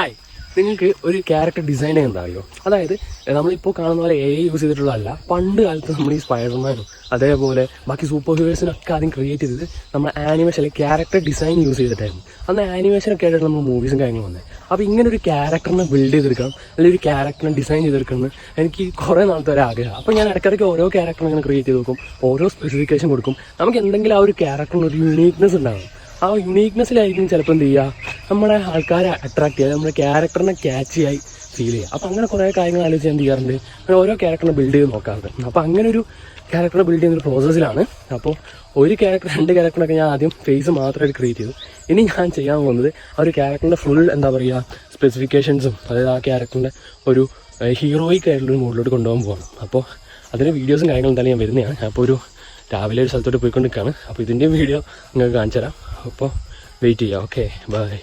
Hi, നിങ്ങൾക്ക് ഒരു character design ചെയ്യുന്നത് അറിയോ? അതായത് നമ്മളിപ്പോൾ കാണുന്ന പോലെ AI യൂസ് ചെയ്തിട്ടുള്ളതല്ല. പണ്ട് കാലത്ത് നമ്മൾ ഈ സ്പൈഡർമാനും അതേപോലെ ബാക്കി സൂപ്പർ ഹീറോസിനൊക്കെ ആദ്യം ക്രിയേറ്റ് ചെയ്തത് നമ്മുടെ ആനിമേഷൻ ക്യാരക്ടർ ഡിസൈൻ യൂസ് ചെയ്തിട്ടായിരുന്നു. അന്ന് ആനിമേഷനൊക്കെ ആയിട്ട് നമ്മൾ മൂവീസും കാര്യങ്ങളും വന്നത്. അപ്പോൾ ഇങ്ങനെ ഒരു ക്യാരക്ടറിനെ ബിൽഡ് ചെയ്തെടുക്കണം, അല്ലെങ്കിൽ ഒരു ക്യാരക്ടറിനെ ഡിസൈൻ ചെയ്തെടുക്കണം എനിക്ക് കുറേ നാളത്തെ ഒരു ആഗ്രഹം. അപ്പോൾ ഞാൻ ഇടയ്ക്കിടയ്ക്ക് ഓരോ ക്യാരക്ടറിനെ ഇങ്ങനെ ക്രിയേറ്റ് ചെയ്ത് നോക്കും, ഓരോ സ്പെസിഫിക്കേഷൻ കൊടുക്കും. നമുക്ക് എന്തെങ്കിലും ആ ഒരു ക്യാരക്ടറിന് ഒരു യുണീക്നെസ് ഉണ്ടാകും. ആ യുണീക്നെസ്സിലായിരിക്കും ചിലപ്പോൾ എന്ത് ചെയ്യുക, നമ്മുടെ ആൾക്കാരെ അട്രാക്ട് ചെയ്യുക, നമ്മുടെ ക്യാരക്ടറിനെ ക്യാച്ചിയായി ഫീൽ ചെയ്യുക. അപ്പോൾ അങ്ങനെ കുറേ കാര്യങ്ങൾ ആലോചിച്ച് ഞാൻ ചെയ്യാറുണ്ട്, അങ്ങനെ ഓരോ ക്യാരക്ടറിനെ ബിൽഡ് ചെയ്ത് നോക്കാറുണ്ട്. അപ്പോൾ അങ്ങനെ ഒരു ക്യാരക്ടറെ ബിൽഡ് ചെയ്യുന്നൊരു പ്രോസസ്സിലാണ്. അപ്പോൾ ഒരു ക്യാരക്ടർ 2 ക്യാരക്ടറൊക്കെ ഞാൻ ആദ്യം ഫേസ് മാത്രമായിട്ട് ക്രിയേറ്റ് ചെയ്തു. ഇനി ഞാൻ ചെയ്യാൻ പോകുന്നത് ആ ഒരു ക്യാരക്ടറിൻ്റെ ഫുൾ എന്താ പറയുക സ്പെസിഫിക്കേഷൻസും, അതായത് ആ ക്യാരക്ടറിൻ്റെ ഒരു ഹീറോയിക് ആയിട്ടുള്ളൊരു മോഡിലോട്ട് കൊണ്ടുപോകാൻ പോകണം. അപ്പോൾ അതിൻ്റെ വീഡിയോസും കാര്യങ്ങളും എന്തായാലും ഞാൻ വരുന്നതാണ്. അപ്പോൾ ഒരു രാവിലെ ഒരു സ്ഥലത്തോട്ട് പോയിക്കൊണ്ടിരിക്കുകയാണ്. അപ്പോൾ ഇതിൻ്റെ വീഡിയോ നിങ്ങൾക്ക് കാണിച്ചു തരാം. അപ്പോൾ വെയിറ്റ് ചെയ്യാം. Okay, by.